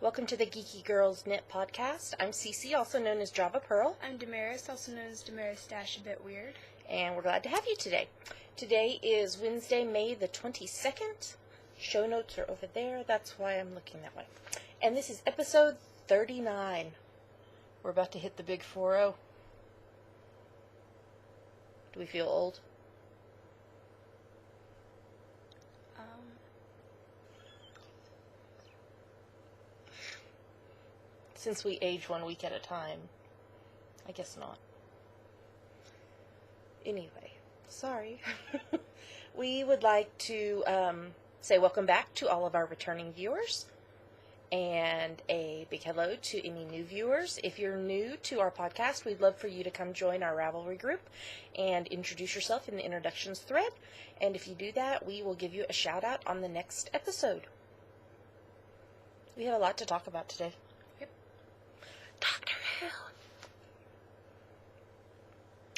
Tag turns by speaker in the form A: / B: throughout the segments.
A: Welcome to the Geeky Girls Knit Podcast. I'm Cece, also known as Java Pearl.
B: I'm Damaris, also known as Damaris Dash, a bit weird.
A: And we're glad to have you today. Today is Wednesday, May the 22nd. Show notes are over there. That's why I'm looking that way. And this is episode 39. We're about to hit the big 4-0. Do we feel old? Since we age 1 week at a time, I guess not. Anyway, sorry. We would like to say welcome back to all of our returning viewers and a big hello to any new viewers. If you're new to our podcast, we'd love for you to come join our Ravelry group and introduce yourself in the introductions thread. And if you do that, we will give you a shout out on the next episode. We have a lot to talk about today. Doctor Who.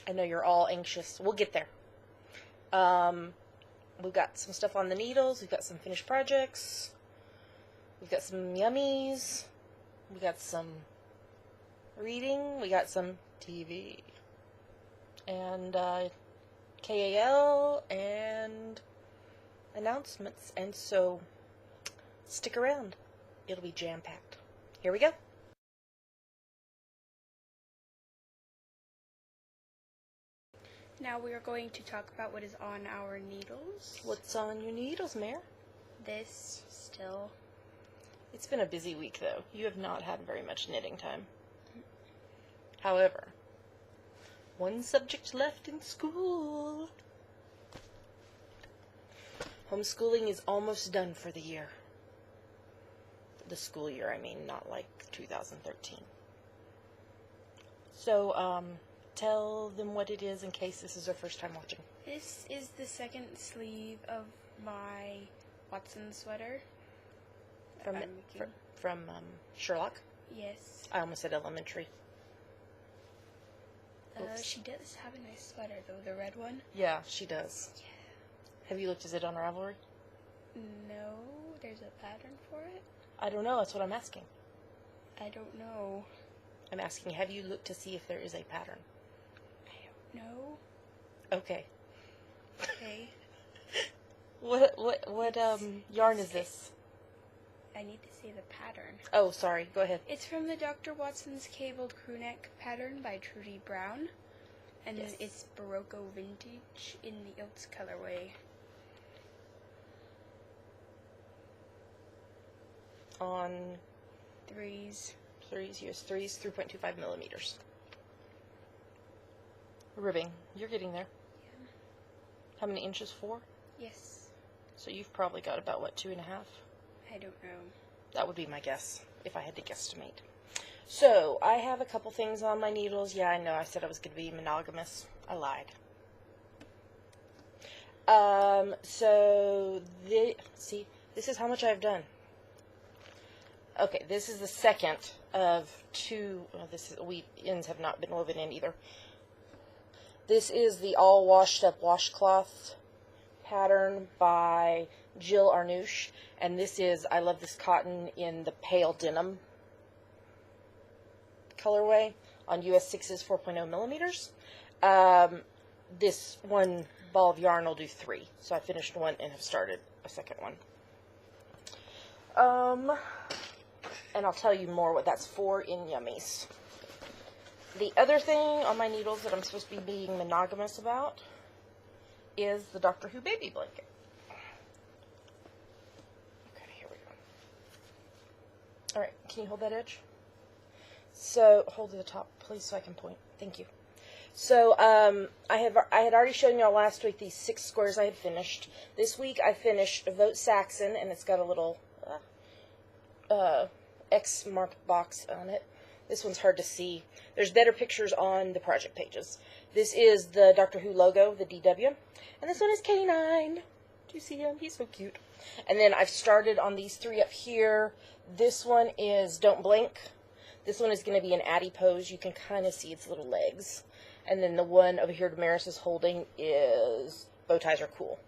A: I know you're all anxious. We'll get there. We've got some stuff on the needles. We've got some finished projects. We've got some yummies. We got some reading. We got some TV. And KAL and announcements. And so stick around. It'll be jam-packed. Here we go.
B: Now we are going to talk about what is on our needles.
A: What's on your needles, Mare?
B: This still.
A: It's been a busy week, though. You have not had very much knitting time. However, one subject left in school. Homeschooling is almost done for the year. The school year, I mean, not like 2013. So, tell them what it is in case this is their first time watching.
B: This is the second sleeve of my Watson sweater.
A: From Sherlock?
B: Yes.
A: I almost said elementary.
B: She does have a nice sweater, though, the red one.
A: Yeah, she does.
B: Yeah.
A: Have you looked at it on Ravelry?
B: No, there's a pattern for it.
A: I don't know, that's what I'm asking.
B: I don't know.
A: I'm asking, have you looked to see if there is a pattern?
B: I don't know.
A: Okay.
B: Okay.
A: What yarn is this?
B: I need to see the pattern.
A: Oh, sorry. Go ahead.
B: It's from the Dr. Watson's Cabled Crewneck pattern by Trudy Brown. And
A: Yes.
B: It's Barocco Vintage in the Oats colorway.
A: On
B: Threes.
A: US 3s, 3.25 millimeters. Ribbing. You're getting there.
B: Yeah.
A: How many inches? 4?
B: Yes.
A: So you've probably got about, what, 2.5?
B: I don't know.
A: That would be my guess, if I had to guesstimate. So, I have a couple things on my needles. Yeah, I know, I said I was going to be monogamous. I lied. See, this is how much I've done. Okay, this is the second of two. Ends have not been woven in either. This is the all washed up washcloth pattern by Jill Arnouche, and this is, I love this cotton in the pale denim colorway on US 6s, 4.0 millimeters. This one ball of yarn will do 3, so I finished one and have started a second one. And I'll tell you more what that's for in Yummies. The other thing on my needles that I'm supposed to be being monogamous about is the Doctor Who baby blanket. Okay, here we go. Alright, can you hold that edge? So, hold to the top, please, so I can point. Thank you. So, I had already shown y'all last week these 6 squares I had finished. This week I finished Vote Saxon, and it's got a little X marked box on it. This one's hard to see. There's better pictures on the project pages. This is the Doctor Who logo, the DW. And this one is K9. Do you see him? He's so cute. And then I've started on these 3 up here. This one is Don't Blink. This one is going to be an Addie pose. You can kind of see its little legs. And then the one over here Damaris is holding is Bow Ties Are Cool.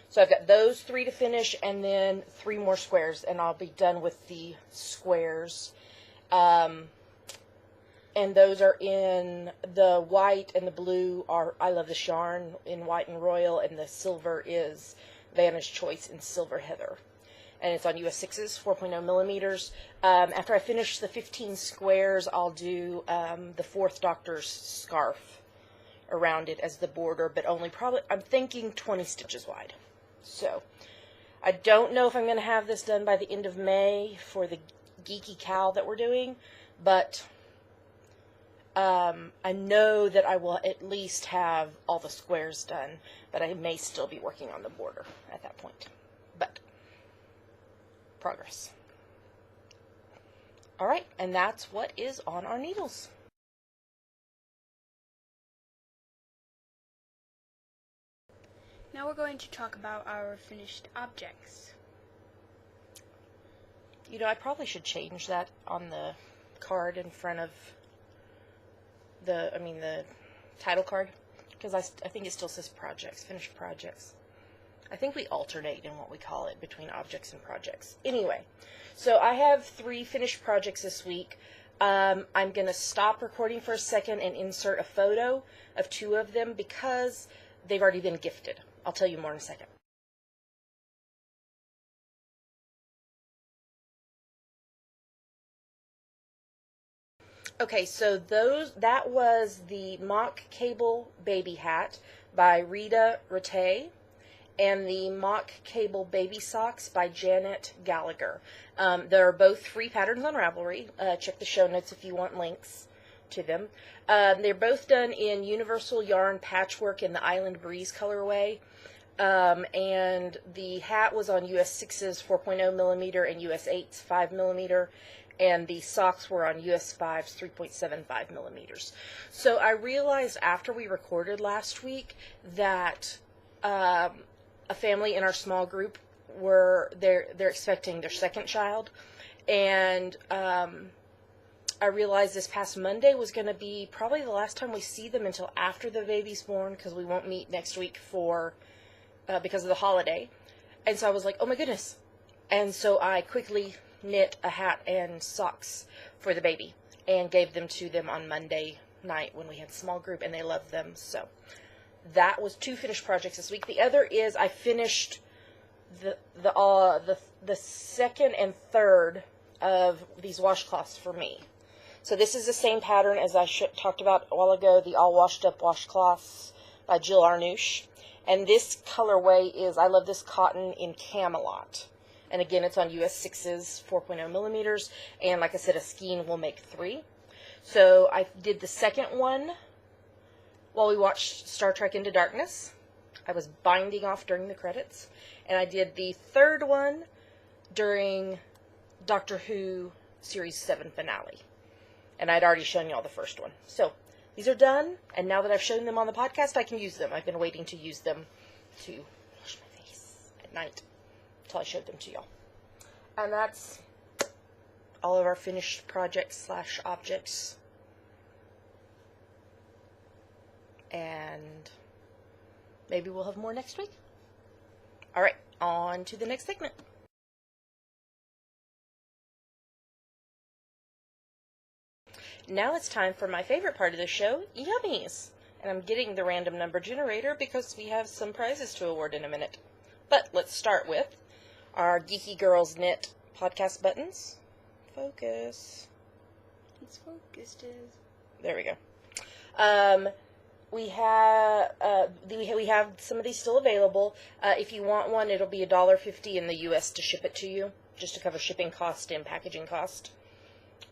A: So I've got those 3 to finish, and then 3 more squares, and I'll be done with the squares. And those are in the white, and the blue are I Love This Yarn in white and royal, and the silver is Vanna's Choice in silver heather. And it's on US 6s, 4.0 millimeters. After I finish the 15 squares, I'll do the 4th Doctor's scarf around it as the border, but only probably, I'm thinking 20 stitches wide. So, I don't know if I'm going to have this done by the end of May for the geeky cowl that we're doing, but I know that I will at least have all the squares done, but I may still be working on the border at that point. But, progress. Alright, and that's what is on our needles.
B: Now we're going to talk about our finished objects.
A: You know, I probably should change that on the card in front of the title card, because I think it still says projects, finished projects. I think we alternate in what we call it between objects and projects. Anyway, so I have 3 finished projects this week. I'm going to stop recording for a second and insert a photo of 2 of them because they've already been gifted. I'll tell you more in a second. Okay, so that was the Mock Cable Baby Hat by Rita Rattay and the Mock Cable Baby Socks by Janet Gallagher. They're both free patterns on Ravelry. Check the show notes if you want links to them. They're both done in Universal Yarn Patchwork in the Island Breeze colorway. And the hat was on US 6s 4.0 millimeter and US 8s 5 millimeter, and the socks were on US 5s 3.75 millimeters. So I realized after we recorded last week that a family in our small group they're expecting their 2nd child, and I realized this past Monday was going to be probably the last time we see them until after the baby's born, because we won't meet next week because of the holiday. And so I was like, oh my goodness. And so I quickly knit a hat and socks for the baby and gave them to them on Monday night when we had small group, and they loved them. So that was 2 finished projects this week. The other is I finished the 2nd and 3rd of these washcloths for me. So this is the same pattern as I talked about a while ago, the All Washed Up washcloths by Jill Arnouche. And this colorway is I Love This Cotton in Camelot. And again, it's on US 6s, 4.0 millimeters. And like I said, a skein will make 3. So I did the 2nd one while we watched Star Trek Into Darkness. I was binding off during the credits. And I did the 3rd one during Doctor Who Series 7 finale. And I'd already shown you all the 1st one. So these are done, and now that I've shown them on the podcast, I can use them. I've been waiting to use them to wash my face at night until I showed them to y'all. And that's all of our finished projects / objects. And maybe we'll have more next week. All right, on to the next segment. Now it's time for my favorite part of the show, Yummies. And I'm getting the random number generator because we have some prizes to award in a minute. But let's start with our Geeky Girls Knit podcast buttons. Focus.
B: It's focused.
A: There we go. We have some of these still available. If you want one, it'll be $1.50 in the U.S. to ship it to you, just to cover shipping cost and packaging cost.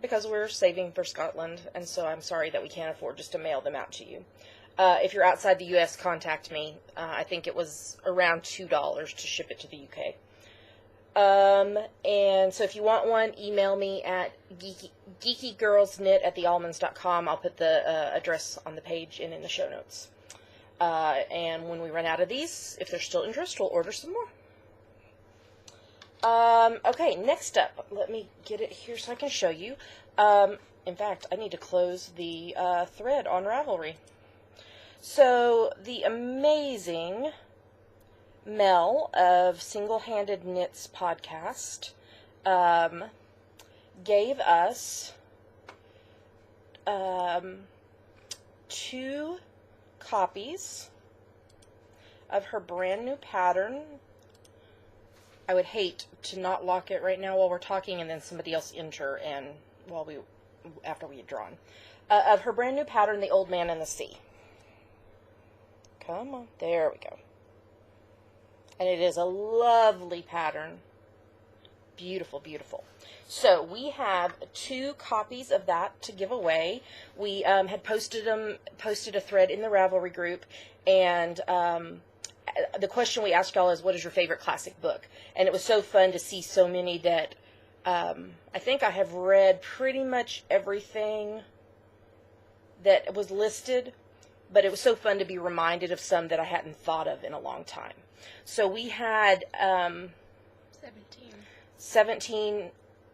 A: Because we're saving for Scotland, and so I'm sorry that we can't afford just to mail them out to you. If you're outside the U.S., contact me. I think it was around $2 to ship it to the U.K. And so if you want one, email me at geekygirlsknit@thealmonds.com. I'll put the address on the page and in the show notes. And when we run out of these, if there's still interest, we'll order some more. Okay, next up, let me get it here so I can show you. In fact, I need to close the thread on Ravelry. So, the amazing Mel of Single Handed Knits podcast gave us 2 copies of her brand new pattern. I would hate to not lock it right now while we're talking and then somebody else enter and after we had drawn. Of her brand new pattern, The Old Man and the Sea. Come on, there we go. And it is a lovely pattern. Beautiful, beautiful. So we have 2 copies of that to give away. We had posted a thread in the Ravelry group, and the question we asked y'all is, what is your favorite classic book? And it was so fun to see so many that I think I have read pretty much everything that was listed, but it was so fun to be reminded of some that I hadn't thought of in a long time. So we had 17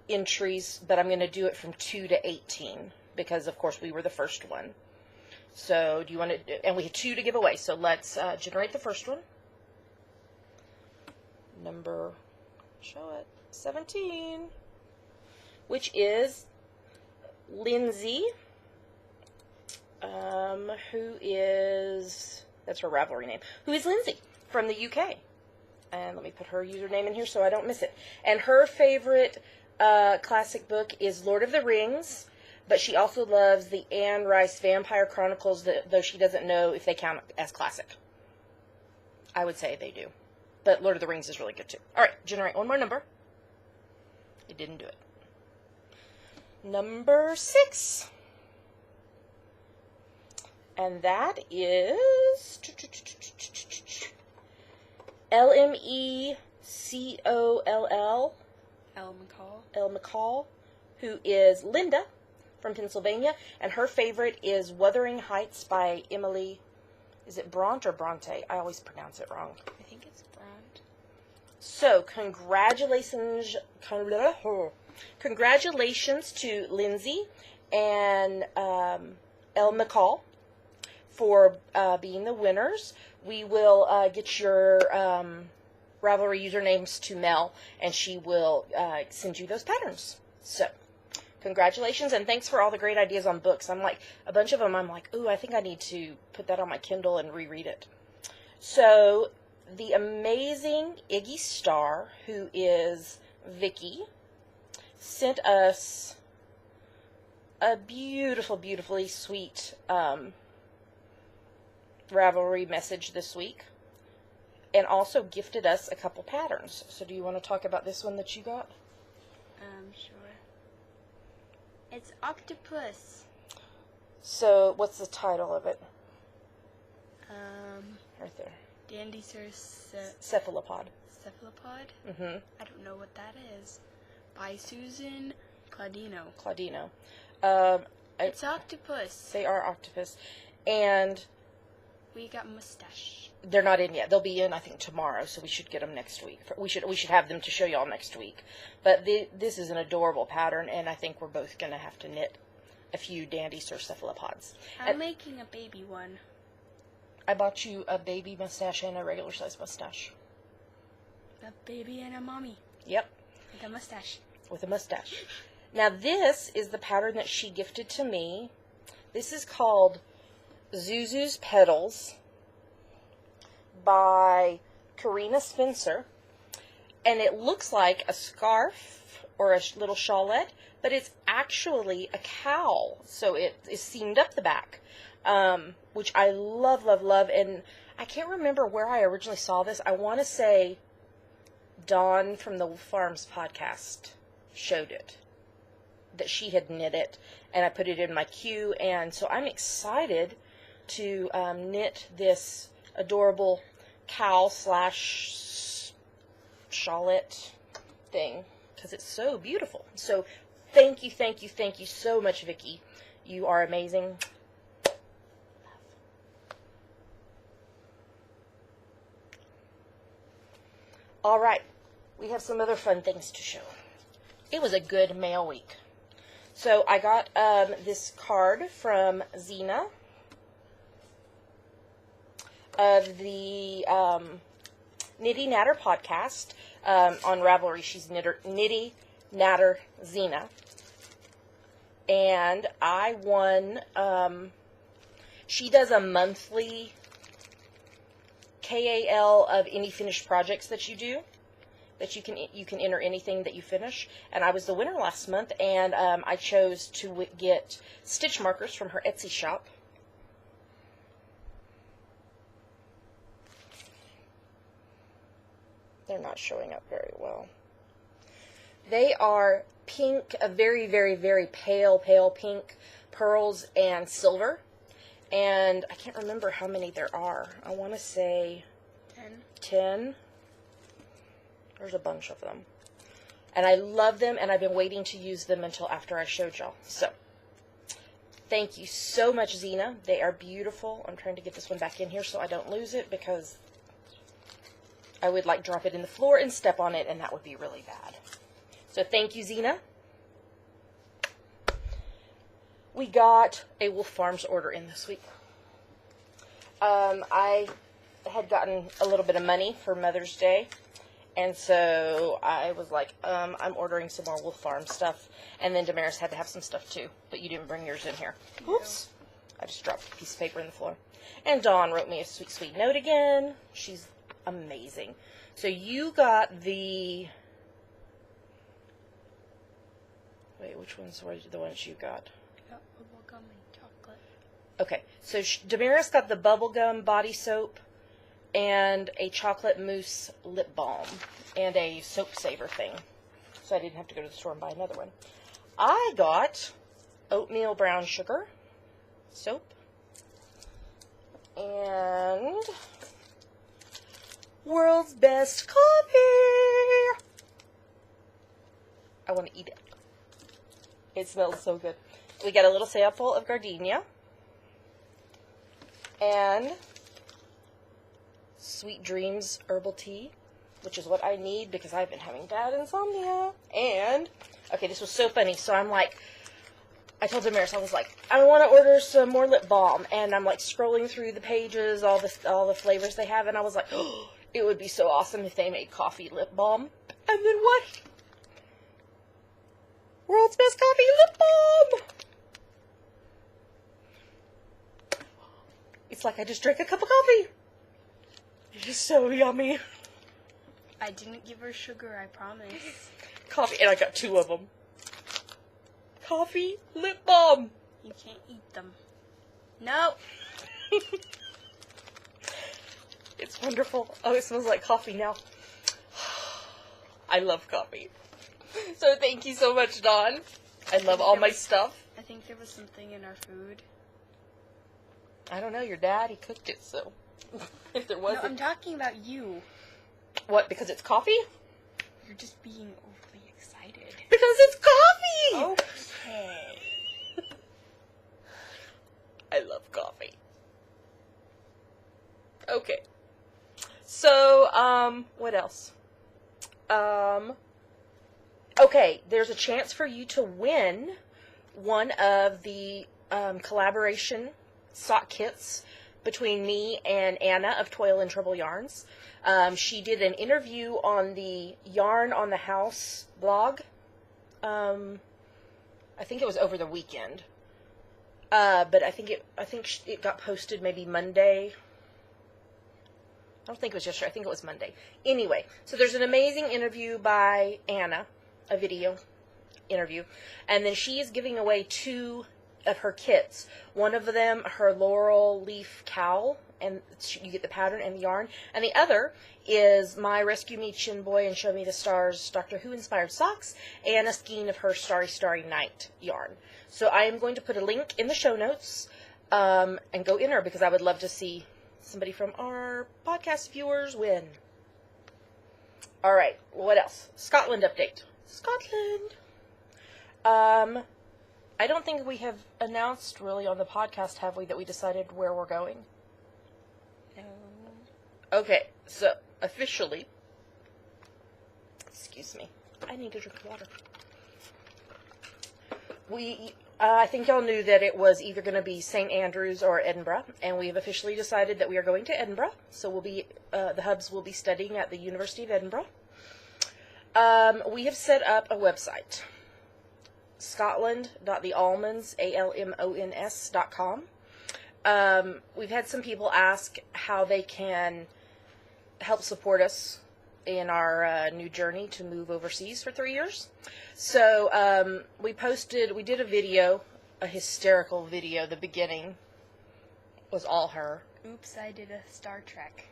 A: entries, but I'm going to do it from 2 to 18 because, of course, we were the first one. So do you want to, and we had 2 to give away, so let's generate the first one. Number, show it, 17, which is Lindsay, who is, that's her Ravelry name, who is Lindsay from the UK. And let me put her username in here so I don't miss it. And her favorite classic book is Lord of the Rings, but she also loves the Anne Rice Vampire Chronicles, though she doesn't know if they count as classic. I would say they do. But Lord of the Rings is really good too. All right, generate one more number. It didn't do it. Number 6. And that is LMECOLL. L. McCall, who is Linda from Pennsylvania, and her favorite is Wuthering Heights by Emily. Is it Bront or Bronte? I always pronounce it wrong.
B: I think it's Bront.
A: So, congratulations to Lindsay and L. McCall for being the winners. We will get your Ravelry usernames to Mel, and she will send you those patterns. So, congratulations, and thanks for all the great ideas on books. I'm like, a bunch of them, I'm like, ooh, I think I need to put that on my Kindle and reread it. So, the amazing Iggy Star, who is Vicky, sent us a beautiful, beautifully sweet Ravelry message this week, and also gifted us a couple patterns. So do you want to talk about this one that you got?
B: Sure. It's Octopus.
A: So what's the title of it? Right there.
B: Dandy
A: Cephalopod.
B: Cephalopod?
A: Mm-hmm.
B: I don't know what that is. By Susan Claudino. It's Octopus.
A: They are octopus. And
B: we got Mustache.
A: They're not in yet. They'll be in, I think, tomorrow, so we should get them next week. We should have them to show y'all next week. But this is an adorable pattern, and I think we're both going to have to knit a few dandy cephalopods.
B: I'm making a baby one.
A: I bought you a baby mustache and a regular size mustache.
B: A baby and a mommy.
A: Yep.
B: With a mustache.
A: With a mustache. Now, this is the pattern that she gifted to me. This is called Zuzu's Petals by Karina Spencer, and it looks like a scarf or a little shawlette, but it's actually a cowl, so it is seamed up the back, which I love, love, love, and I can't remember where I originally saw this. I want to say Dawn from the Farms podcast showed it, that she had knit it, and I put it in my queue, and so I'm excited to knit this adorable cowl / shawlette thing, because it's so beautiful. So thank you so much, Vicky. You are amazing. All right, we have some other fun things to show. It was a good mail week. So I got this card from Zena of the Nitty Natter podcast. On Ravelry, she's Nitty Natter Zena. And I won, she does a monthly KAL of any finished projects that you do. That you can enter anything that you finish. And I was the winner last month, and I chose to get stitch markers from her Etsy shop. They're not showing up very well. They are pink, a very, very, very pale pink, pearls and silver. And I can't remember how many there are. I want to say 10. There's a bunch of them. And I love them, and I've been waiting to use them until after I showed y'all. So, thank you so much, Zena. They are beautiful. I'm trying to get this one back in here so I don't lose it, because I would like drop it in the floor and step on it, and that would be really bad. So thank you, Zena. We got a Wolf Farms order in this week. I had gotten a little bit of money for Mother's Day, and so I was like, I'm ordering some more Wolf Farms stuff, and then Damaris had to have some stuff too, but you didn't bring yours in here. Oops. I just dropped a piece of paper in the floor. And Dawn wrote me a sweet, sweet note again. She's amazing. So you got the... Wait, which ones were the ones you got?
B: I got bubblegum and chocolate.
A: Okay, so Damaris got the bubblegum body soap and a chocolate mousse lip balm and a soap saver thing. So I didn't have to go to the store and buy another one. I got oatmeal brown sugar soap and world's best coffee. I want to eat it. It smells so good. We got a little sample of gardenia and Sweet Dreams herbal tea, which is what I need because I've been having bad insomnia. And, okay, this was so funny. So I'm like, I told Damaris, I was like, I want to order some more lip balm. And I'm like scrolling through the pages, all the flavors they have. And I was like, oh, it would be so awesome if they made coffee lip balm. And then what? World's best coffee lip balm! It's like I just drank a cup of coffee. It's just so yummy.
B: I didn't give her sugar, I promise.
A: Coffee, and I got 2 of them. Coffee lip balm.
B: You can't eat them. No.
A: It's wonderful. Oh, it smells like coffee now. I love coffee. So thank you so much, Dawn. I love all my stuff.
B: I think there was something in our food.
A: I don't know. Your dad, he cooked it, so if there wasn't.
B: No, I'm talking about you.
A: What, because it's coffee?
B: You're just being overly excited.
A: Because it's coffee!
B: Okay.
A: I love coffee. Okay. So, what else? Okay, there's a chance for you to win one of the collaboration sock kits between me and Anna of Toil and Trouble Yarns. She did an interview on the Yarn on the House blog. I think it was over the weekend. But I think it got posted maybe Monday. I don't think it was yesterday. I think it was Monday. Anyway, so there's an amazing interview by Anna, a video interview, and then she is giving away 2 of her kits. One of them, her laurel leaf cowl, and you get the pattern and the yarn, and the other is my Rescue Me Chin Boy and Show Me the Stars Doctor Who inspired socks and a skein of her Starry Starry Night yarn. So I am going to put a link in the show notes and go enter because I would love to see somebody from our podcast viewers win. All right, what else? Scotland update. Scotland. I don't think we have announced really on the podcast, have we, that we decided where we're going?
B: No.
A: Okay, so officially, excuse me, I need to drink water. I think y'all knew that it was either going to be St. Andrews or Edinburgh, and we have officially decided that we are going to Edinburgh. So we'll be the hubs will be studying at the University of Edinburgh. We have set up a website, Scotland.thealmonds, ALMONS.com. We've had some people ask how they can help support us in our new journey to move overseas for 3 years. So we did a video, a hysterical video. The beginning was all her.
B: Oops, I did a Star Trek.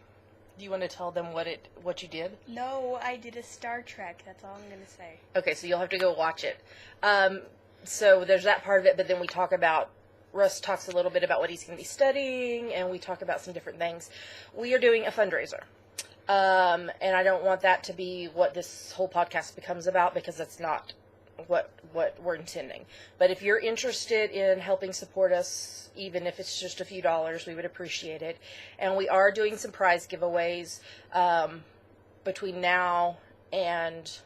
A: Do you want to tell them what you did?
B: No, I did a Star Trek. That's all I'm going to say.
A: Okay, so you'll have to go watch it. So there's that part of it, but then we talk about, Russ talks a little bit about what he's going to be studying, and we talk about some different things. We are doing a fundraiser. And I don't want that to be what this whole podcast becomes about, because that's not what we're intending. But if you're interested in helping support us, even if it's just a few dollars, we would appreciate it. And we are doing some prize giveaways between now and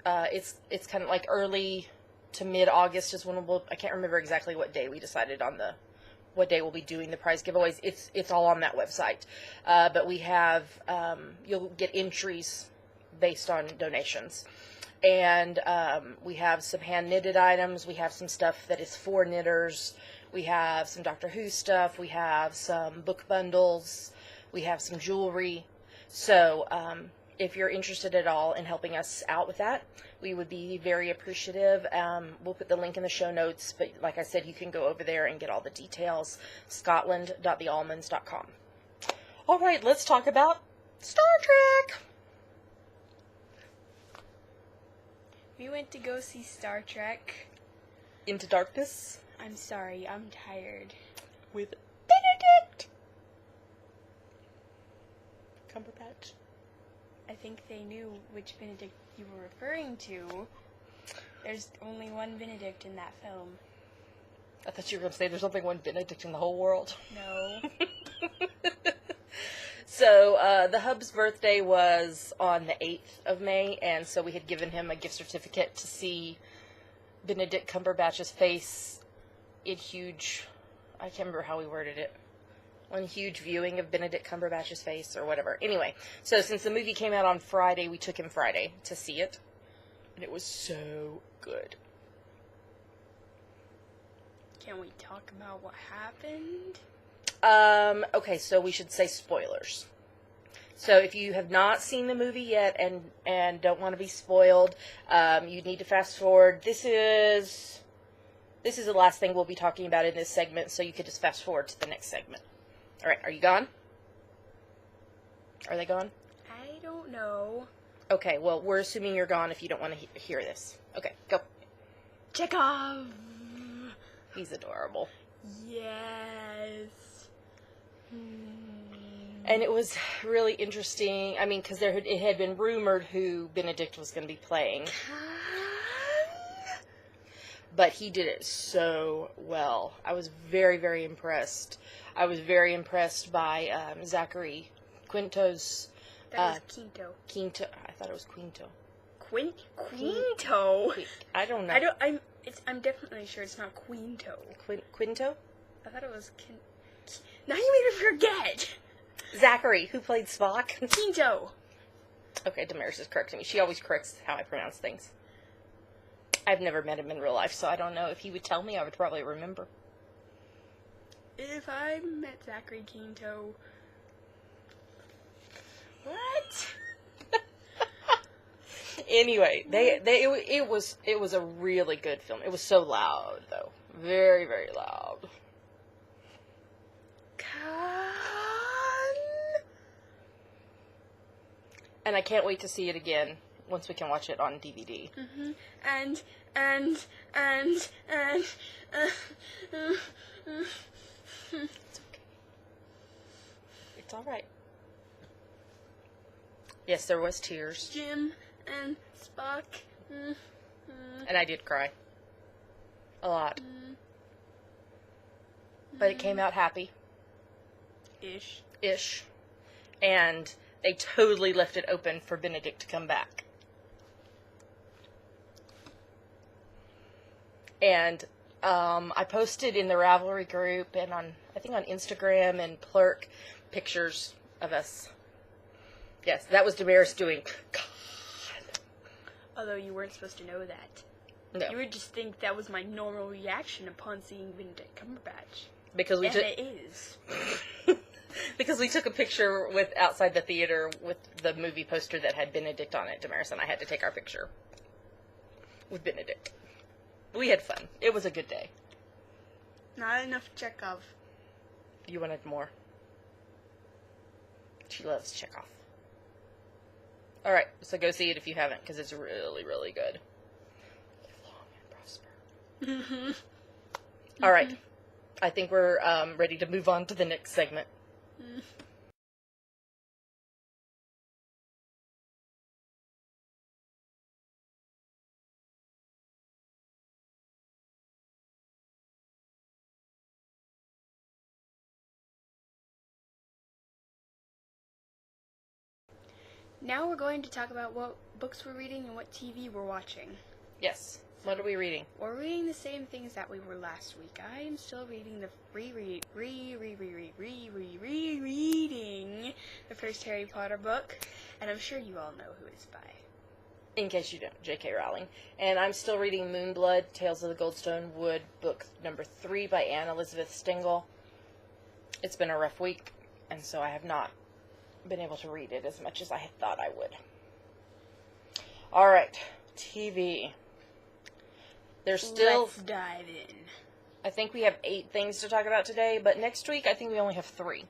A: it's kind of like early to mid-August is when I can't remember exactly what day we decided on what day we'll be doing the prize giveaways. It's all on that website. But we have, you'll get entries based on donations. And we have some hand-knitted items. We have some stuff that is for knitters. We have some Doctor Who stuff. We have some book bundles. We have some jewelry. So if you're interested at all in helping us out with that, we would be very appreciative. We'll put the link in the show notes, but like I said, you can go over there and get all the details. Scotland.thealmonds.com. All right, let's talk about Star Trek.
B: We went to go see Star Trek.
A: Into Darkness.
B: I'm sorry, I'm tired.
A: With Benedict Cumberbatch.
B: I think they knew which Benedict you were referring to. There's only one Benedict in that film.
A: I thought you were going to say there's only one Benedict in the whole world.
B: No.
A: So, the hub's birthday was on the 8th of May, and so we had given him a gift certificate to see Benedict Cumberbatch's face in huge, I can't remember how we worded it, one huge viewing of Benedict Cumberbatch's face or whatever. Anyway, so since the movie came out on Friday, we took him Friday to see it, and it was so good.
B: Can we talk about what happened?
A: Okay, so we should say spoilers. So if you have not seen the movie yet and don't want to be spoiled, you need to fast forward. This is the last thing we'll be talking about in this segment, so you could just fast forward to the next segment. All right, are you gone? Are they gone?
B: I don't know.
A: Okay, well, we're assuming you're gone if you don't want to hear this. Okay, go.
B: Chekhov!
A: He's adorable.
B: Yes.
A: And it was really interesting, I mean, because it had been rumored who Benedict was going to be playing. But he did it so well. I was very, very impressed. I was very impressed by Zachary Quinto's...
B: That was Quinto.
A: Quinto. I thought it was Quinto.
B: Quinto?
A: I don't know.
B: I'm definitely sure it's not Quinto.
A: Quinto?
B: I thought it was Now you made me forget!
A: Zachary, who played Spock?
B: Quinto.
A: Okay, Damaris is correcting me. She always corrects how I pronounce things. I've never met him in real life, so I don't know. If he would tell me, I would probably remember.
B: If I met Zachary Quinto... What?
A: Anyway, it was a really good film. It was so loud, though. Very, very loud. And I can't wait to see it again once we can watch it on DVD.
B: Mm-hmm.
A: It's okay. It's all right. Yes, there was tears.
B: Jim and Spock.
A: And I did cry. A lot. But it came out happy. Ish. And they totally left it open for Benedict to come back. And I posted in the Ravelry group and I think on Instagram and Plurk pictures of us. Yes, that was Damaris doing God.
B: Although you weren't supposed to know that.
A: No.
B: You would just think that was my normal reaction upon seeing Benedict Cumberbatch.
A: Because
B: it is.
A: Because we took a picture outside the theater with the movie poster that had Benedict on it. Damaris and I had to take our picture with Benedict. We had fun. It was a good day.
B: Not enough Chekhov.
A: You wanted more. She loves Chekhov. All right, so go see it if you haven't, because it's really, really good. Live long and prosper. All right. I think we're ready to move on to the next segment.
B: Now we're going to talk about what books we're reading and what TV we're watching.
A: Yes. What are we reading?
B: We're reading the same things that we were last week. I am still reading rereading the first Harry Potter book, and I'm sure you all know who it's by.
A: In case you don't, J.K. Rowling. And I'm still reading Moonblood, Tales of the Goldstone Wood, book number 3 by Anne Elizabeth Stengel. It's been a rough week, and so I have not been able to read it as much as I had thought I would. All right, TV. There's still...
B: Let's dive in.
A: I think we have 8 things to talk about today, but next week I think we only have 3.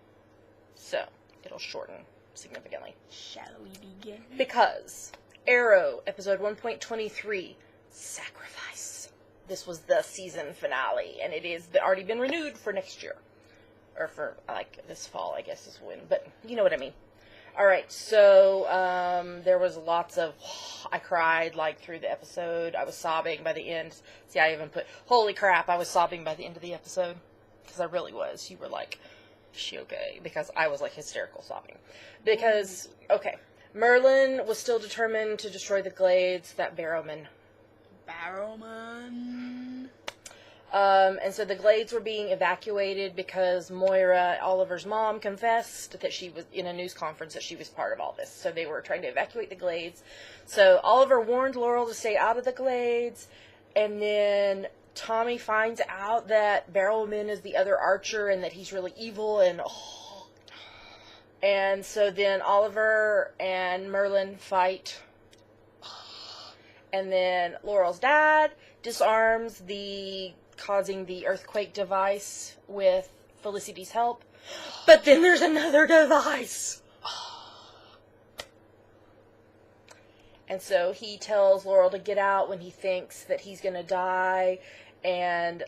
A: So, it'll shorten significantly.
B: Shall we begin?
A: Because Arrow, episode 1.23, Sacrifice. This was the season finale, and it is already been renewed for next year. Or for, this fall, I guess is when. But, you know what I mean. Alright, so, there was lots of, I cried, through the episode. I was sobbing by the end. See, I even put, holy crap, I was sobbing by the end of the episode. Because I really was. You were like, is she okay? Because I was, hysterical sobbing. Because, okay, Merlin was still determined to destroy the Glades, that Barrowman. And so the Glades were being evacuated because Moira, Oliver's mom, confessed that she was in a news conference that she was part of all this. So they were trying to evacuate the Glades. So Oliver warned Laurel to stay out of the Glades. And then Tommy finds out that Barrowman is the other archer and that he's really evil. And so then Oliver and Merlin fight. And then Laurel's dad disarms causing the earthquake device with Felicity's help. But then there's another device. And so he tells Laurel to get out when he thinks that he's going to die. And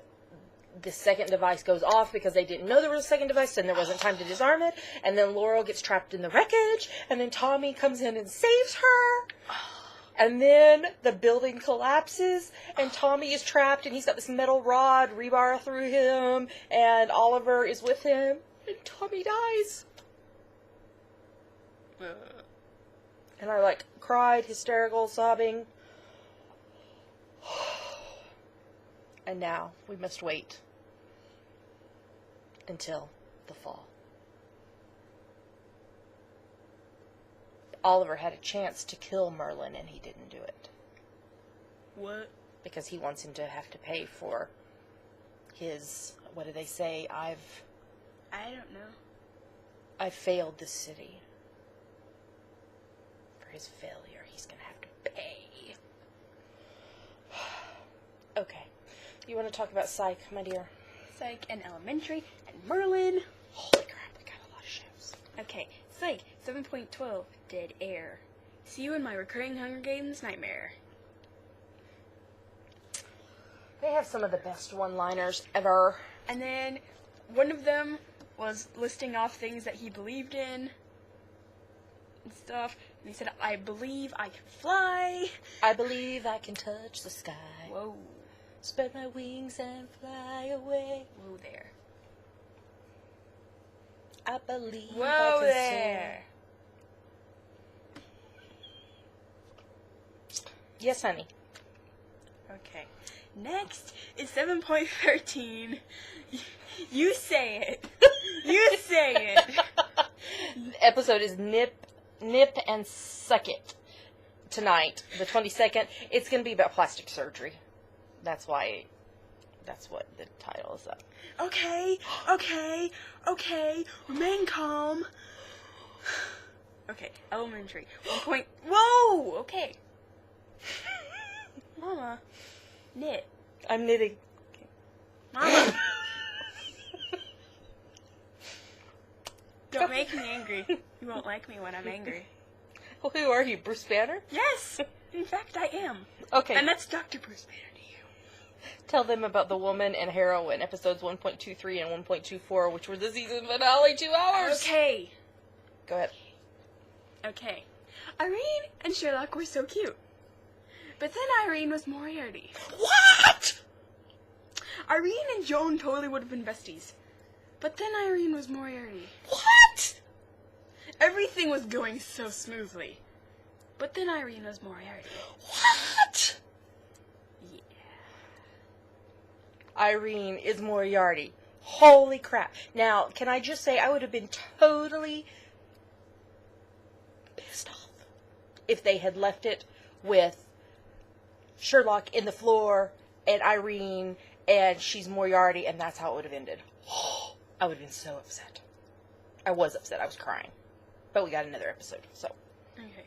A: the second device goes off because they didn't know there was a second device and there wasn't time to disarm it. And then Laurel gets trapped in the wreckage. And then Tommy comes in and saves her. And then the building collapses, and Tommy is trapped, and he's got this metal rod, rebar through him, and Oliver is with him, and Tommy dies. And I, cried, hysterical, sobbing. And now we must wait until the fall. Oliver had a chance to kill Merlin, and he didn't do it.
B: What?
A: Because he wants him to have to pay for his, what do they say, I
B: don't know.
A: I failed the city. For his failure, he's going to have to pay. Okay. You want to talk about Psych, my dear?
B: Psych and Elementary and Merlin.
A: Holy crap, we got a lot of shows.
B: Okay, Psych, 7.12, Dead Air. See you in my recurring Hunger Games nightmare.
A: They have some of the best one-liners ever.
B: And then one of them was listing off things that he believed in and stuff. And he said, I believe I can fly.
A: I believe I can touch the sky.
B: Whoa.
A: Spread my wings and fly away.
B: Whoa there.
A: I believe
B: Whoa
A: I can
B: there.
A: Yes, honey.
B: Okay. Next is 7.13. You say it. You say it.
A: The episode is Nip and Suck It. Tonight, the 22nd. It's going to be about plastic surgery. That's what the title is up.
B: Okay. Remain calm. Okay, elementary. 1 point. Whoa! Okay. Mama, knit.
A: I'm knitting.
B: Mama. Don't make me angry. You won't like me when I'm angry.
A: Well, who are you, Bruce Banner?
B: Yes! In fact, I am.
A: Okay.
B: And that's Dr. Bruce Banner to you.
A: Tell them about The Woman and Heroine, episodes 1.23 and 1.24, which were the season finale, 2 hours.
B: Okay.
A: Go ahead.
B: Okay. Irene and Sherlock were so cute. But then Irene was Moriarty.
A: What?
B: Irene and Joan totally would have been besties. But then Irene was Moriarty.
A: What?
B: Everything was going so smoothly. But then Irene was Moriarty.
A: What?
B: Yeah.
A: Irene is Moriarty. Holy crap. Now, can I just say, I would have been totally pissed off if they had left it with Sherlock in the floor and Irene and she's Moriarty, and that's how it would have ended. I would have been so upset. I was upset. I was crying. But we got another episode, so.
B: Okay.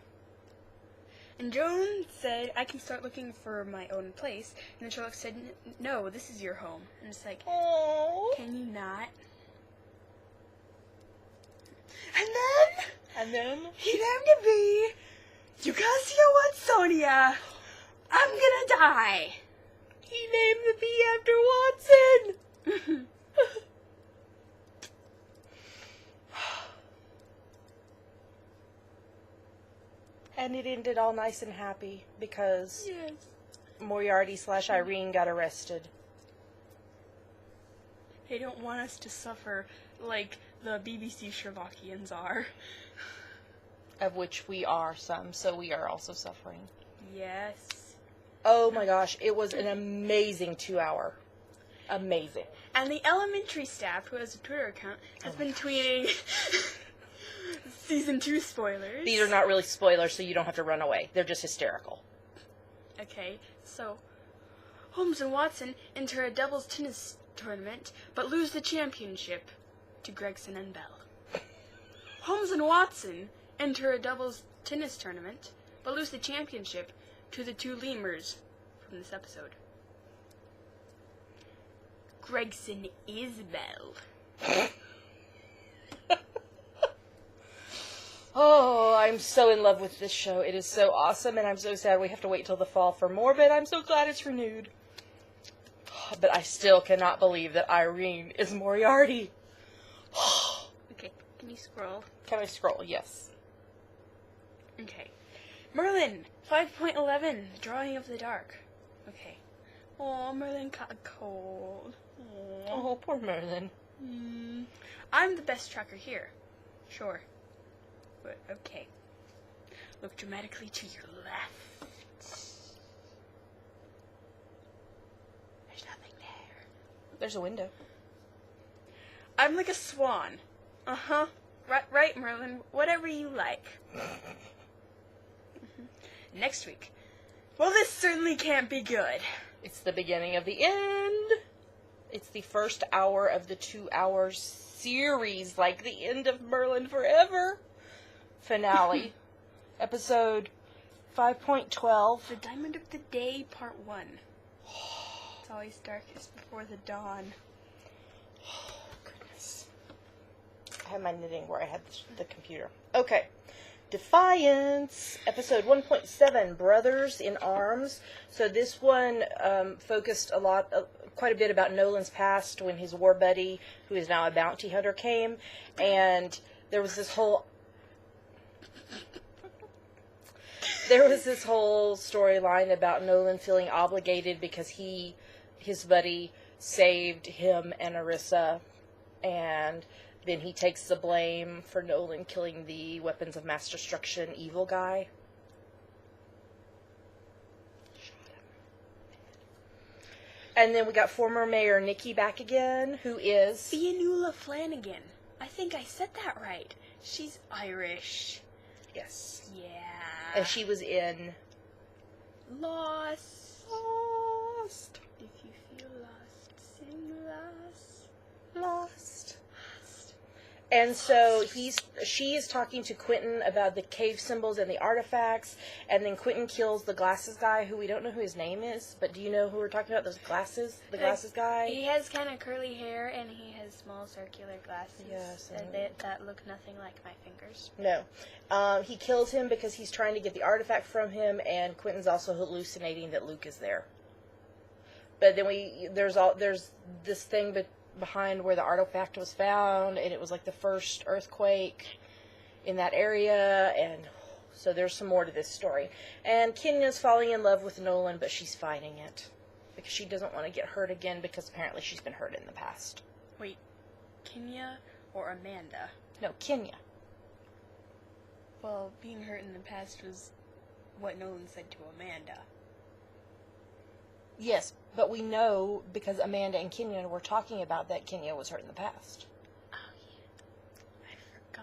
B: And Joan said, I can start looking for my own place. And then Sherlock said, no, this is your home. And it's like,
A: Oh.
B: can you not? And then he named it me. You guys hear what, Sonia? I'm gonna die.
A: He named the bee after Watson. And it ended all nice and happy because
B: Yes.
A: Moriarty / Irene got arrested.
B: They don't want us to suffer like the BBC Sherlockians are.
A: Of which we are some, so we are also suffering.
B: Yes.
A: Oh my gosh, it was an amazing 2 hour. Amazing.
B: And the elementary staff, who has a Twitter account, has been tweeting season 2 spoilers.
A: These are not really spoilers, so you don't have to run away. They're just hysterical.
B: Okay, so Holmes and Watson enter a doubles tennis tournament, but lose the championship to Gregson and Bell. Holmes and Watson enter a doubles tennis tournament, but lose the championship to the two lemurs from this episode. Gregson is Bell.
A: Oh, I'm so in love with this show. It is so awesome, and I'm so sad we have to wait till the fall for more, but I'm so glad it's renewed. But I still cannot believe that Irene is Moriarty.
B: Okay, can you scroll?
A: Can I scroll? Yes.
B: Okay. Merlin, 5.11, The Drawing of the Dark. Okay. Oh, Merlin caught a cold. Aww.
A: Oh, poor Merlin.
B: I'm the best tracker here. Sure. But, okay. Look dramatically to your left. There's nothing there.
A: There's a window.
B: I'm like a swan. Uh-huh. Right, Merlin. Whatever you like. Next week. Well, this certainly can't be good.
A: It's the beginning of the end. It's the first hour of the 2 hour series, like the end of Merlin Forever. Finale. Episode 5.12.
B: The Diamond of the Day, Part 1. It's always darkest before the dawn.
A: Oh, goodness. I have my knitting where I had the computer. Okay. Defiance, episode 1.7, Brothers in Arms. So this one focused quite a bit about Nolan's past when his war buddy, who is now a bounty hunter, came. And there was this whole storyline about Nolan feeling obligated because his buddy saved him and Arissa, and then he takes the blame for Nolan killing the weapons of mass destruction evil guy. Shot him. And then we got former Mayor Nikki back again, who is...
B: Fionnuala Flanagan. I think I said that right. She's Irish.
A: Yes.
B: Yeah.
A: And she was in...
B: Lost.
A: Lost.
B: If you feel lost, sing lost.
A: Lost. And so she is talking to Quentin about the cave symbols and the artifacts, and then Quentin kills the glasses guy, who we don't know who his name is, but do you know who we're talking about? Those glasses? The glasses guy?
B: He has kind of curly hair, and he has small circular glasses.
A: Yes.
B: That look nothing like my fingers.
A: No. He kills him because he's trying to get the artifact from him, and Quentin's also hallucinating that Luke is there. But then there's this thing behind where the artifact was found, and it was like the first earthquake in that area, and so there's some more to this story. And Kenya's falling in love with Nolan, but she's fighting it because she doesn't want to get hurt again, because apparently she's been hurt in the past.
B: Wait, Kenya or Amanda?
A: No, Kenya.
B: Well, being hurt in the past was what Nolan said to Amanda.
A: Yes, but we know because Amanda and Kenya were talking about that Kenya was hurt in the past.
B: Oh, yeah.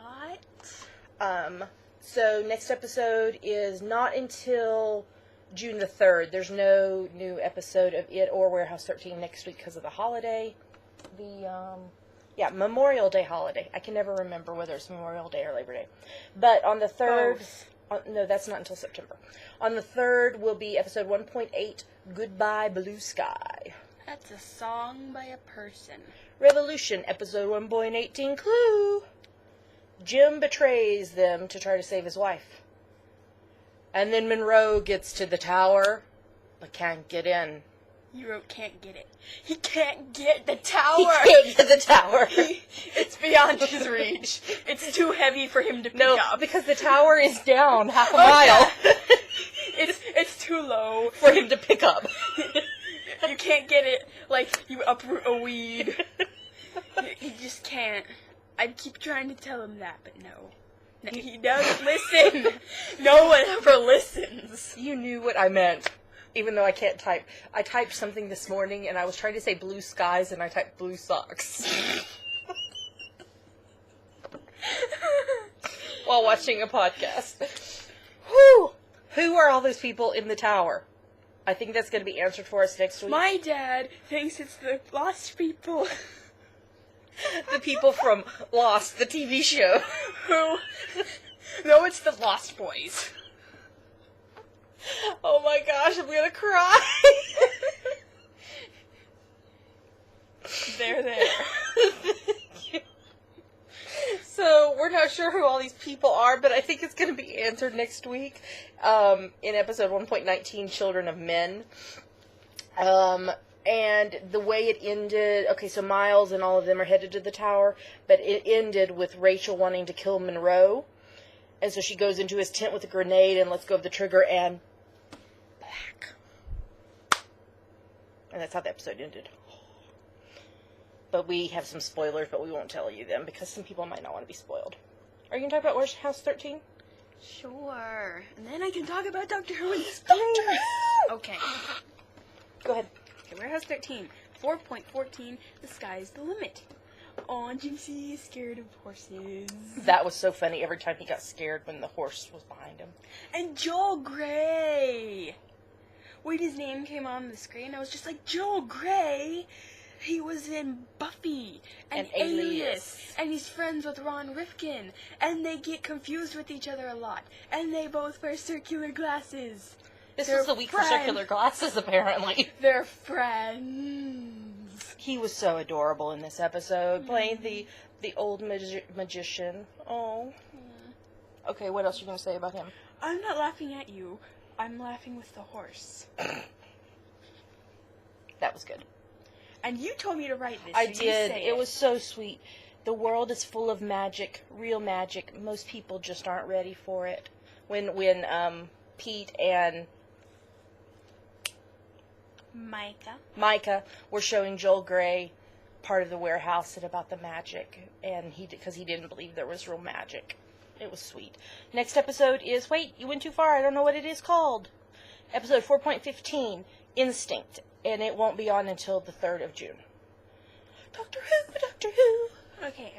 B: I forgot.
A: So next episode is not until June the 3rd. There's no new episode of It or Warehouse 13 next week because of the holiday. Memorial Day holiday. I can never remember whether it's Memorial Day or Labor Day. But on the 3rd... no, that's not until September. On the 3rd will be episode 1.8, Goodbye Blue Sky.
B: That's a song by a person.
A: Revolution, episode 1.18, Clue. Jim betrays them to try to save his wife. And then Monroe gets to the tower, but can't get in.
B: You wrote can't get it. He can't get the tower!
A: He can't get the tower.
B: It's beyond his reach. It's too heavy for him to pick
A: No,
B: up.
A: because the tower is down half a mile.
B: It's too low
A: for him to pick up.
B: You can't get it like you uproot a weed. You just can't. I keep trying to tell him that, but no. He doesn't listen. No one ever listens.
A: You knew what I meant. Even though I can't type. I typed something this morning, and I was trying to say blue skies, and I typed blue socks. While watching a podcast. Whew! Who are all those people in the tower? I think that's going to be answered for us next week.
B: My dad thinks it's the lost people.
A: The people from Lost, the TV show.
B: Who? No, it's the Lost Boys.
A: Oh my gosh, I'm gonna cry.
B: They're there.
A: So, we're not sure who all these people are, but I think it's gonna be answered next week, in episode 1.19, Children of Men. And the way it ended, okay, so Miles and all of them are headed to the tower, but it ended with Rachel wanting to kill Monroe. And so she goes into his tent with a grenade and lets go of the trigger, and black. And that's how the episode ended. But we have some spoilers, but we won't tell you them because some people might not want to be spoiled. Are you going to talk about Warehouse 13?
B: Sure. And then I can talk about Dr. Who's
A: Doctor!
B: Okay.
A: Go ahead.
B: Okay, Warehouse 13. 4.14, the sky's the limit. Aw, Gypsy is scared of horses.
A: That was so funny every time he got scared when the horse was behind him.
B: And Joel Grey! When his name came on the screen, I was just like, Joel Grey? He was in Buffy and Alias. And he's friends with Ron Rifkin. And they get confused with each other a lot. And they both wear circular glasses.
A: This was the week for circular glasses, apparently.
B: They're friends.
A: He was so adorable in this episode, playing the old magician. Oh. Yeah. Okay, what else are you going to say about him?
B: I'm not laughing at you. I'm laughing with the horse.
A: That was good.
B: And you told me to write this.
A: I did. It was so sweet. The world is full of magic, real magic. Most people just aren't ready for it. When Pete and Micah were showing Joel Grey part of the warehouse and about the magic, and because he didn't believe there was real magic. It was sweet. Next episode is, wait, you went too far. I don't know what it is called. Episode 4.15, Instinct. and it won't be on until the 3rd of June. Doctor Who, Doctor Who.
B: Okay.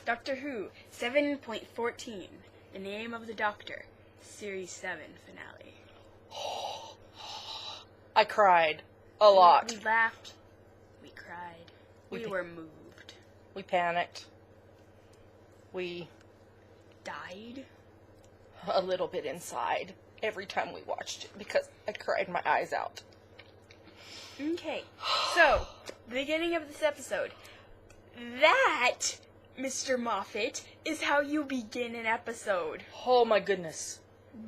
B: Doctor Who, 7.14. The Name of the Doctor, Series 7 finale.
A: I cried a lot.
B: We laughed. We cried. We were moved.
A: We panicked. We
B: died.
A: A little bit inside every time we watched it because I cried my eyes out.
B: Okay, so, the beginning of this episode. That, Mr. Moffat, is how you begin an episode.
A: Oh my goodness.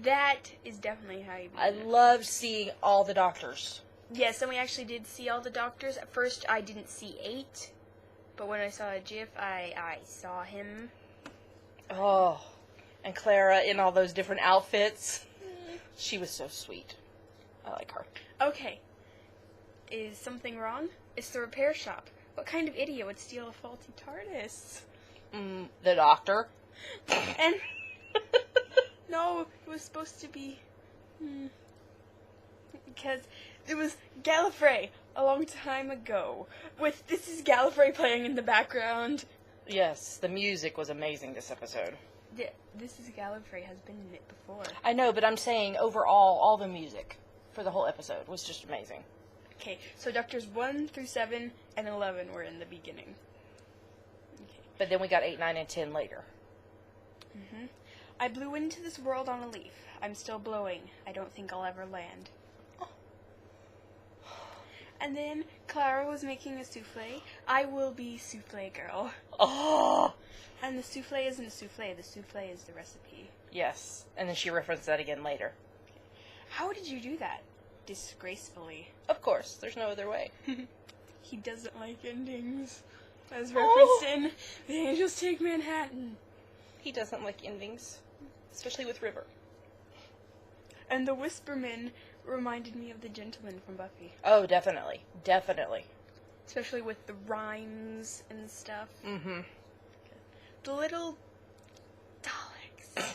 B: That is definitely how you begin.
A: I loved seeing all the doctors.
B: Yes, and we actually did see all the doctors. At first, I didn't see 8, but when I saw a GIF, I saw him.
A: Oh, and Clara in all those different outfits. She was so sweet. I like her.
B: Okay. Is something wrong? It's the repair shop. What kind of idiot would steal a faulty TARDIS?
A: The doctor.
B: And no, it was supposed to be because it was Gallifrey a long time ago. With This Is Gallifrey playing in the background.
A: Yes, the music was amazing this episode.
B: This Is Gallifrey has been in it before.
A: I know, but I'm saying overall, all the music for the whole episode was just amazing.
B: Okay, so Doctors 1 through 7 and 11 were in the beginning. Okay.
A: But then we got 8, 9, and 10 later.
B: I blew into this world on a leaf. I'm still blowing. I don't think I'll ever land. Oh. And then Clara was making a souffle. I will be souffle girl.
A: Oh!
B: And the souffle isn't a souffle. The souffle is the recipe.
A: Yes, and then she referenced that again later.
B: How did you do that? Disgracefully.
A: Of course, there's no other way.
B: He doesn't like endings. As referenced in The Angels Take Manhattan.
A: He doesn't like endings, especially with River.
B: And the Whisperman reminded me of the gentleman from Buffy.
A: Oh, definitely. Definitely.
B: Especially with the rhymes and stuff.
A: Mm-hmm.
B: The little Daleks.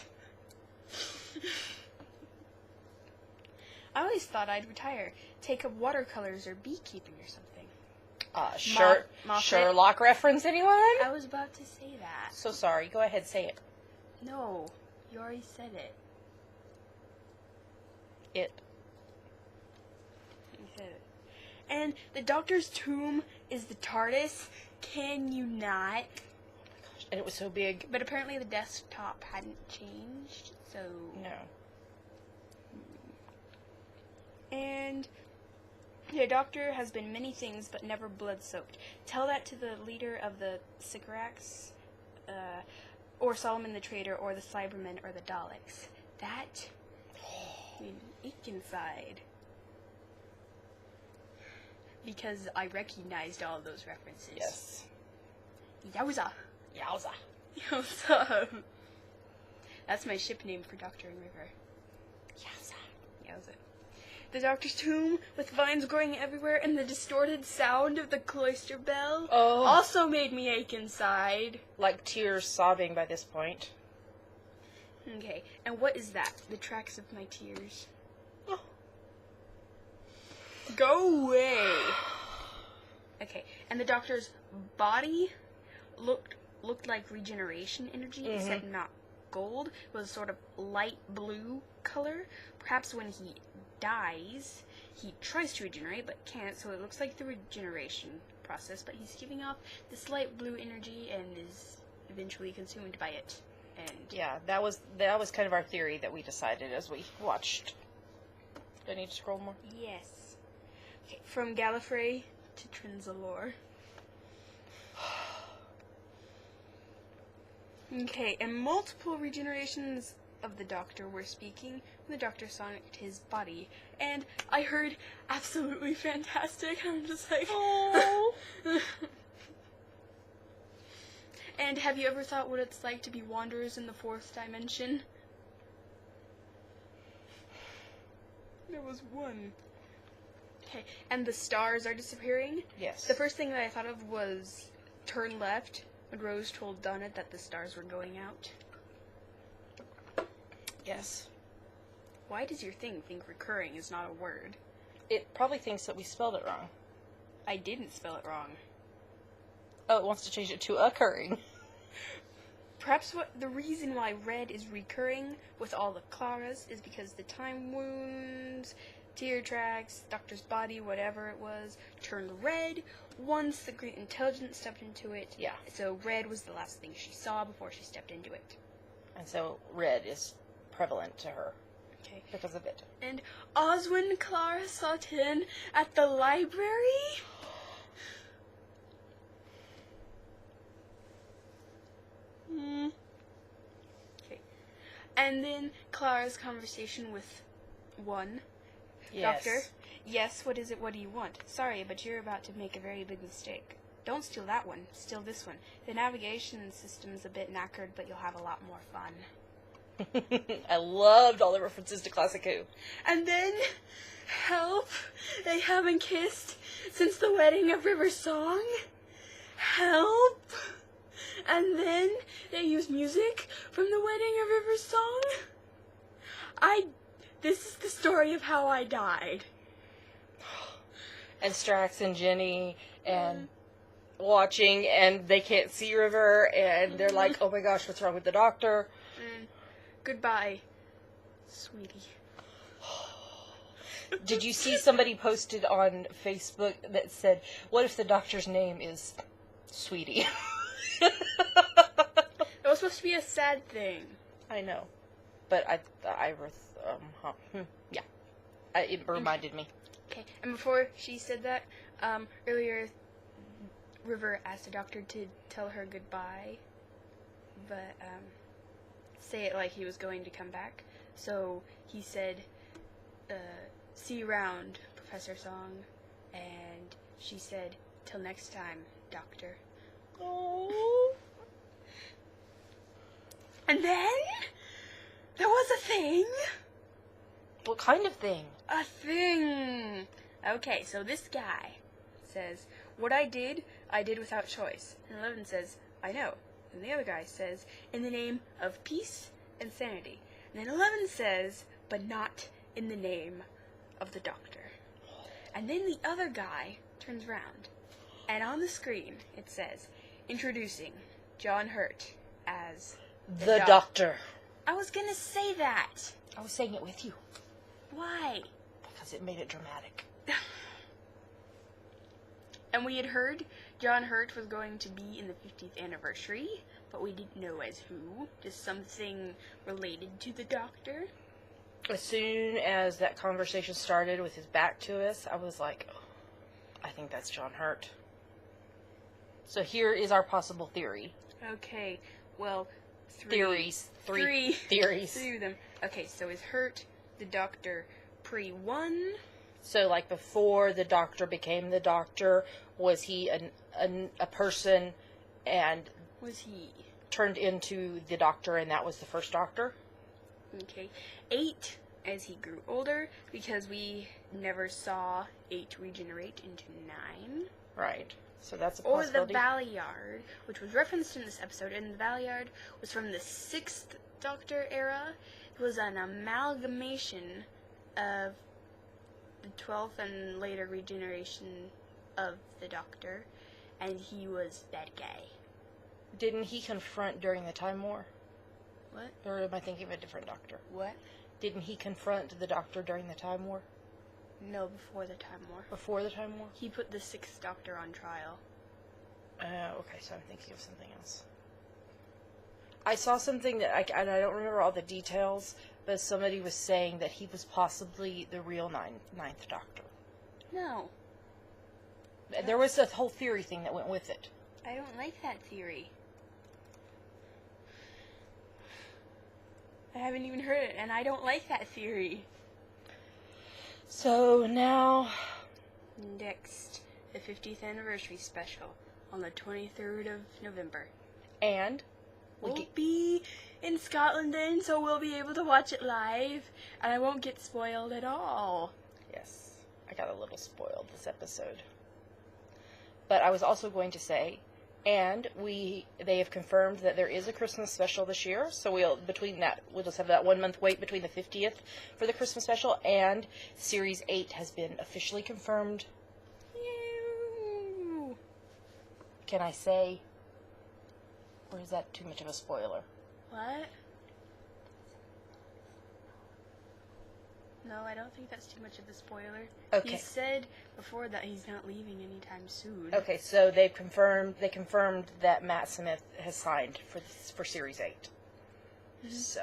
B: I always thought I'd retire, take up watercolors or beekeeping or something.
A: Sherlock reference, anyone?
B: I was about to say that.
A: So sorry. Go ahead, say it.
B: No, you already said it.
A: It.
B: You said it. And the Doctor's tomb is the TARDIS. Can you not?
A: Oh my gosh. And it was so big.
B: But apparently the desktop hadn't changed, so...
A: No.
B: And the Doctor has been many things, but never blood-soaked. Tell that to the leader of the Sycorax, or Solomon the Traitor, or the Cybermen, or the Daleks. That made me ache inside. Because I recognized all those references.
A: Yes.
B: Yowza.
A: Yowza.
B: Yowza. That's my ship name for Doctor and River. Yowza. Yowza. The Doctor's tomb, with vines growing everywhere, and the distorted sound of the cloister bell also made me ache inside.
A: Like tears sobbing by this point.
B: Okay, and what is that? The tracks of my tears. Oh. Go away! Okay, and the Doctor's body looked like regeneration energy, except not gold. It was sort of light blue color. Perhaps when he dies, he tries to regenerate but can't, so it looks like the regeneration process, but he's giving off this light blue energy and is eventually consumed by it. And
A: yeah, that was kind of our theory that we decided as we watched. Do I need to scroll more?
B: Yes. Okay, from Gallifrey to Trinzalore. Okay, and multiple regenerations of the Doctor were speaking when the Doctor soniced his body, and I heard absolutely fantastic. I'm just like, oh. And have you ever thought what it's like to be wanderers in the 4th dimension? There was one. Okay, and the stars are disappearing?
A: Yes.
B: The first thing that I thought of was turn left when Rose told Donna that the stars were going out.
A: Yes.
B: Why does your thing think recurring is not a word?
A: It probably thinks that we spelled it wrong.
B: I didn't spell it wrong.
A: Oh, it wants to change it to occurring.
B: Perhaps the reason why red is recurring with all the Claras is because the time wounds, tear tracks, doctor's body, whatever it was, turned red once the Great Intelligence stepped into it.
A: Yeah.
B: So red was the last thing she saw before she stepped into it.
A: And so red is prevalent to her.
B: Okay.
A: Because of it.
B: And Oswin Clara saw Tin at the library? Okay. And then Clara's conversation with one doctor. Yes, what is it? What do you want? Sorry, but you're about to make a very big mistake. Don't steal that one. Steal this one. The navigation system's a bit knackered, but you'll have a lot more fun.
A: I loved all the references to Classic Who.
B: And then, help! They haven't kissed since the wedding of River's Song. Help! And then they use music from the wedding of River's Song. This is the story of how I died.
A: And Strax and Jenny and watching, and they can't see River, and they're like, oh my gosh, what's wrong with the doctor?
B: Goodbye, sweetie.
A: Did you see somebody posted on Facebook that said, what if the doctor's name is Sweetie?
B: It was supposed to be a sad thing.
A: I know. But it reminded me.
B: Okay, and before she said that, earlier, River asked the doctor to tell her goodbye, but, say it like he was going to come back. So he said, see you around, Professor Song, and she said, till next time, Doctor.
A: Oh.
B: And then, there was a thing.
A: What kind of thing?
B: A thing. Okay, so this guy says, what I did without choice. And 11 says, I know. And the other guy says, in the name of peace and sanity. And then 11 says, but not in the name of the doctor. And then the other guy turns around. And on the screen, it says, introducing John Hurt as
A: the doctor.
B: I was gonna say that.
A: I was saying it with you.
B: Why?
A: Because it made it dramatic.
B: And we had heard John Hurt was going to be in the 50th anniversary, but we didn't know as who. Just something related to the doctor.
A: As soon as that conversation started with his back to us, I was like, oh, I think that's John Hurt. So here is our possible theory.
B: Okay, well,
A: Three theories.
B: Three of them. Okay, so is Hurt the doctor pre-1?
A: So, like, before the doctor became the doctor, was he a person and
B: Was he?
A: turned into the doctor, and that was the first doctor?
B: Okay. 8 as he grew older, because we never saw 8 regenerate into 9.
A: Right. So that's a
B: Or
A: possibility.
B: the Valeyard, which was referenced in this episode, and the Valeyard was from the 6th Doctor era. It was an amalgamation of the 12th and later regeneration of the Doctor, and he was that guy.
A: Didn't he confront during the Time War?
B: What?
A: Or am I thinking of a different doctor?
B: What?
A: Didn't he confront the doctor during the Time War?
B: No, before the Time War.
A: Before the Time War?
B: He put the 6th Doctor on trial.
A: Okay, so I'm thinking of something else. I saw something that and I don't remember all the details, but somebody was saying that he was possibly the real ninth Doctor.
B: No.
A: There was a whole theory thing that went with it.
B: I don't like that theory. I haven't even heard it, and I don't like that theory.
A: So now...
B: Next, the 50th anniversary special on the 23rd of November.
A: And?
B: We'll be in Scotland then, so we'll be able to watch it live, and I won't get spoiled at all.
A: Yes, I got a little spoiled this episode. But I was also going to say And they have confirmed that there is a Christmas special this year. So we'll just have that 1 month wait between the 50th for the Christmas special, and Series 8 has been officially confirmed. Can I say, or is that too much of a spoiler?
B: What? No, I don't think that's too much of a spoiler.
A: Okay.
B: He said before that he's not leaving anytime soon.
A: Okay, so they confirmed that Matt Smith has signed for Series 8. Mm-hmm. So.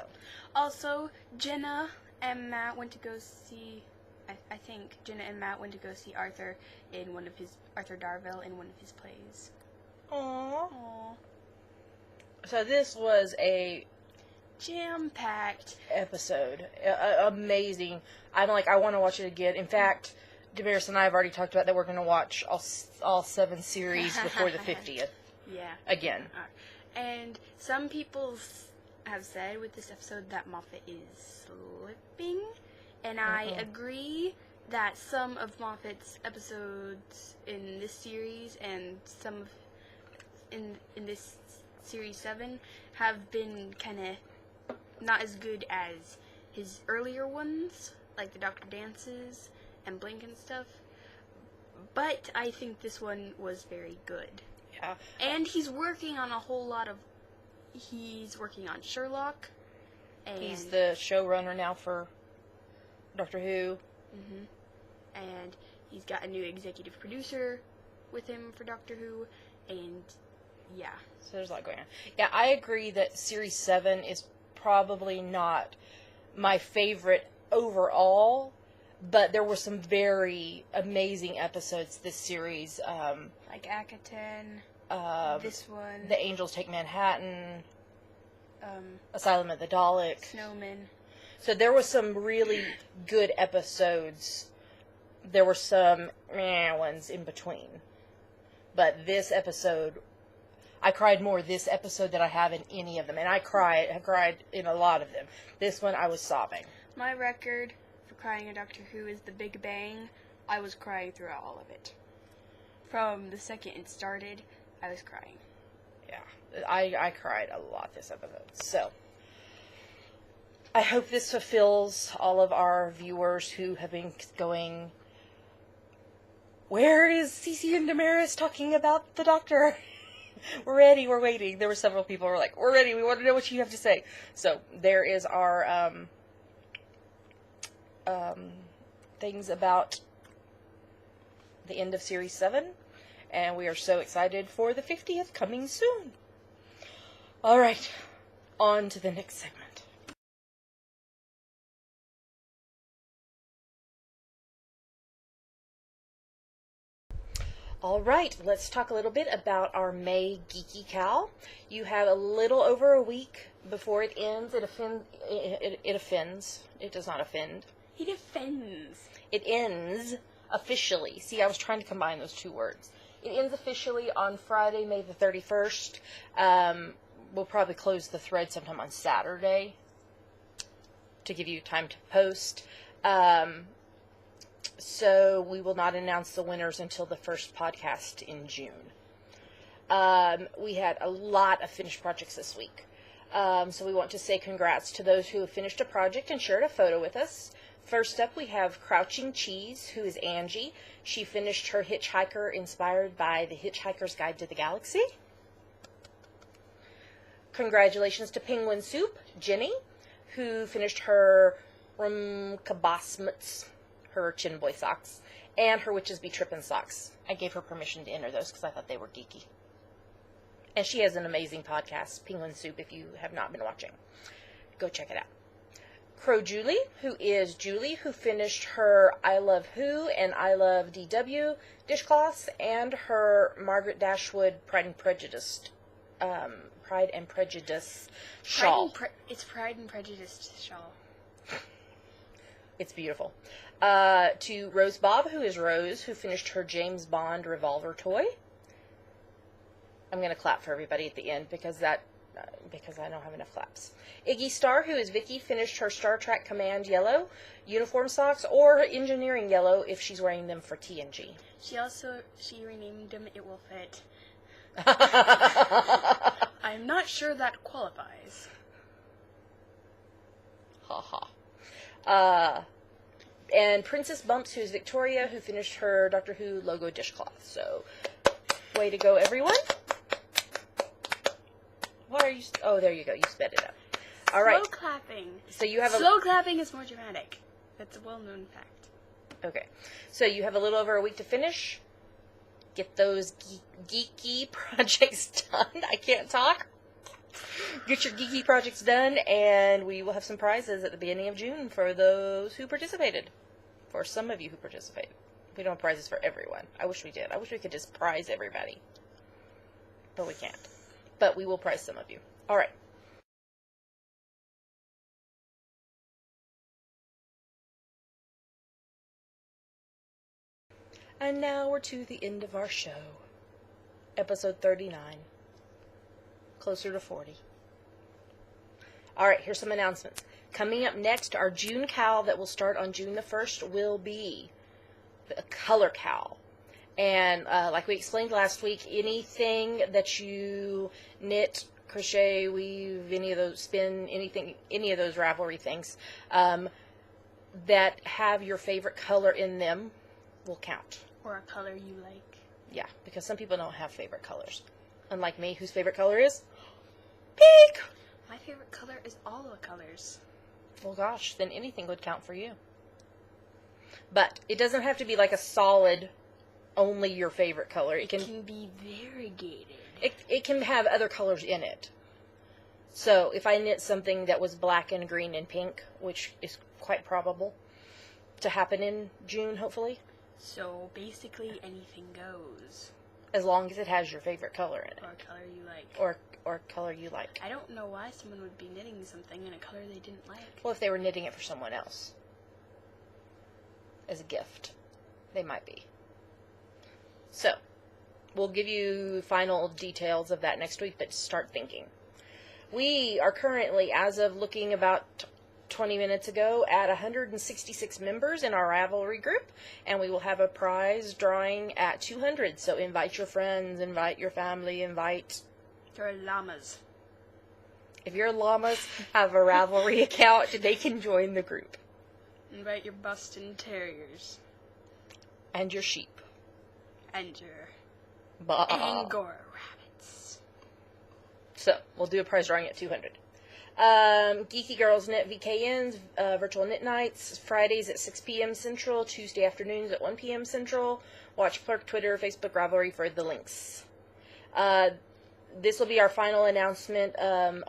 B: Also, Jenna and Matt went to go see. I think Jenna and Matt went to go see Arthur Darvill in one of his plays.
A: Aww. So this was a
B: jam-packed
A: episode. Amazing. I want to watch it again. In fact, Damaris and I have already talked about that we're going to watch all 7 series before the 50th.
B: Yeah.
A: Again.
B: And some people have said with this episode that Moffat is slipping, and I agree that some of Moffat's episodes in this series and some of in this series 7 have been kind of not as good as his earlier ones, like the Dr. Dances and Blink and stuff. But I think this one was very good.
A: Yeah.
B: And he's working on He's working on Sherlock. And
A: he's the showrunner now for Doctor Who.
B: Mm-hmm. And he's got a new executive producer with him for Doctor Who. And yeah.
A: So there's a lot going on. Yeah, I agree that Series 7 is probably not my favorite overall, but there were some very amazing episodes this series.
B: Like Akaten, this one.
A: The Angels Take Manhattan, Asylum at the Daleks.
B: Snowman.
A: So there were some really good episodes. There were some ones in between. But this episode, I cried more this episode than I have in any of them. And I have cried in a lot of them. This one, I was sobbing.
B: My record for crying in Doctor Who is The Big Bang. I was crying throughout all of it. From the second it started, I was crying.
A: Yeah, I cried a lot this episode. So, I hope this fulfills all of our viewers who have been going, where is Cece and Damaris talking about the Doctor? We're ready, we're waiting. There were several people who were like, we're ready, we want to know what you have to say. So, there is our things about the end of Series 7. And we are so excited for the 50th coming soon. Alright, on to the next segment. Alright, let's talk a little bit about our May Geeky Cow. You have a little over a week before it ends. It offends. It does not offend.
B: It offends.
A: It ends officially. See, I was trying to combine those two words. It ends officially on Friday, May the 31st. We'll probably close the thread sometime on Saturday to give you time to post. So we will not announce the winners until the first podcast in June. We had a lot of finished projects this week. So we want to say congrats to those who have finished a project and shared a photo with us. First up, we have Crouching Cheese, who is Angie. She finished her Hitchhiker inspired by The Hitchhiker's Guide to the Galaxy. Congratulations to Penguin Soup, Jenny, who finished her Kabasmuts, her Chin Boy socks, and her Witches Be Trippin' socks. I gave her permission to enter those because I thought they were geeky. And she has an amazing podcast, Penguin Soup, if you have not been watching. Go check it out. Crow Julie, who is Julie, who finished her I Love Who and I Love DW dishcloths, and her Margaret Dashwood Pride and Prejudice shawl.
B: It's Pride and Prejudice shawl.
A: It's beautiful. To Rose Bob, who is Rose, who finished her James Bond revolver toy. I'm going to clap for everybody at the end because I don't have enough claps. Iggy Star, who is Vicky, finished her Star Trek Command yellow uniform socks, or engineering yellow if she's wearing them for TNG.
B: She renamed them It Will Fit. I'm not sure that qualifies.
A: Ha ha. And Princess Bumps, who's Victoria, who finished her Doctor Who logo dishcloth. So, way to go, everyone. What are you... Oh, there you go. You sped it up. All right.
B: Slow clapping.
A: So you have
B: Slow clapping is more dramatic. That's a well-known fact.
A: Okay. So you have a little over a week to finish. Get those geeky projects done. I can't talk. Get your geeky projects done, and we will have some prizes at the beginning of June for those who participated. For some of you who participated. We don't have prizes for everyone. I wish we did. I wish we could just prize everybody. But we can't. But we will prize some of you. All right. And now we're to the end of our show. Episode 39. Closer to 40. Alright, here's some announcements. Coming up next, our June cowl that will start on June the 1st will be the color cowl. And like we explained last week, anything that you knit, crochet, weave, any of those, spin, anything, any of those Ravelry things that have your favorite color in them will count.
B: Or a color you like.
A: Yeah, because some people don't have favorite colors. Unlike me, whose favorite color is pink.
B: My favorite color is all the colors.
A: Well, gosh, then anything would count for you. But it doesn't have to be like a solid, only your favorite color. It can
B: be variegated.
A: It can have other colors in it. So if I knit something that was black and green and pink, which is quite probable to happen in June, hopefully.
B: So basically anything goes.
A: As long as it has your favorite color in it.
B: Or a color you like.
A: Or color you like.
B: I don't know why someone would be knitting something in a color they didn't like.
A: Well, if they were knitting it for someone else. As a gift. They might be. So, we'll give you final details of that next week, but start thinking. We are currently, as of looking about 20 minutes ago, at 166 members in our Ravelry group, and we will have a prize drawing at 200. So invite your friends, invite your family, invite
B: your llamas.
A: If your llamas have a Ravelry account, they can join the group.
B: Invite your Boston Terriers.
A: And your sheep.
B: And your Angora rabbits.
A: So, we'll do a prize drawing at 200. Geeky Girls Knit VKNs, virtual knit nights, Fridays at 6 p.m. Central, Tuesday afternoons at 1 p.m. Central. Watch Plurk, Twitter, Facebook, Ravelry for the links. This will be our final announcement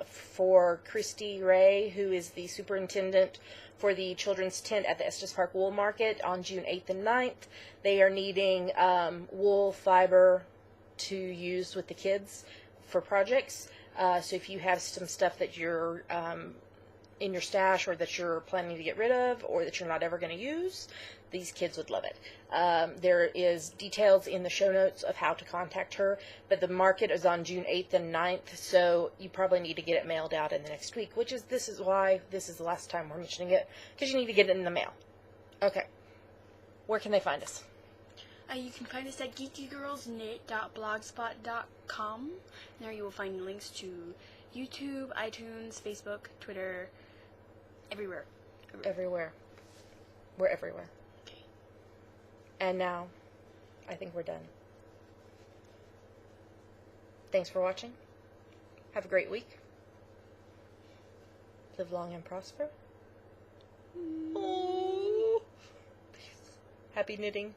A: for Christy Ray, who is the superintendent for the children's tent at the Estes Park Wool Market on June 8th and 9th. They are needing wool fiber to use with the kids for projects. So if you have some stuff that you're in your stash or that you're planning to get rid of or that you're not ever going to use, these kids would love it. There is details in the show notes of how to contact her, but the market is on June 8th and 9th, so you probably need to get it mailed out in the next week, this is why this is the last time we're mentioning it, because you need to get it in the mail. Okay. Where can they find us?
B: You can find us at geekygirlsknit.blogspot.com. There you will find links to YouTube, iTunes, Facebook, Twitter, everywhere.
A: Everywhere. We're everywhere.
B: Okay.
A: And now, I think we're done. Thanks for watching. Have a great week. Live long and prosper. Oh. Happy knitting.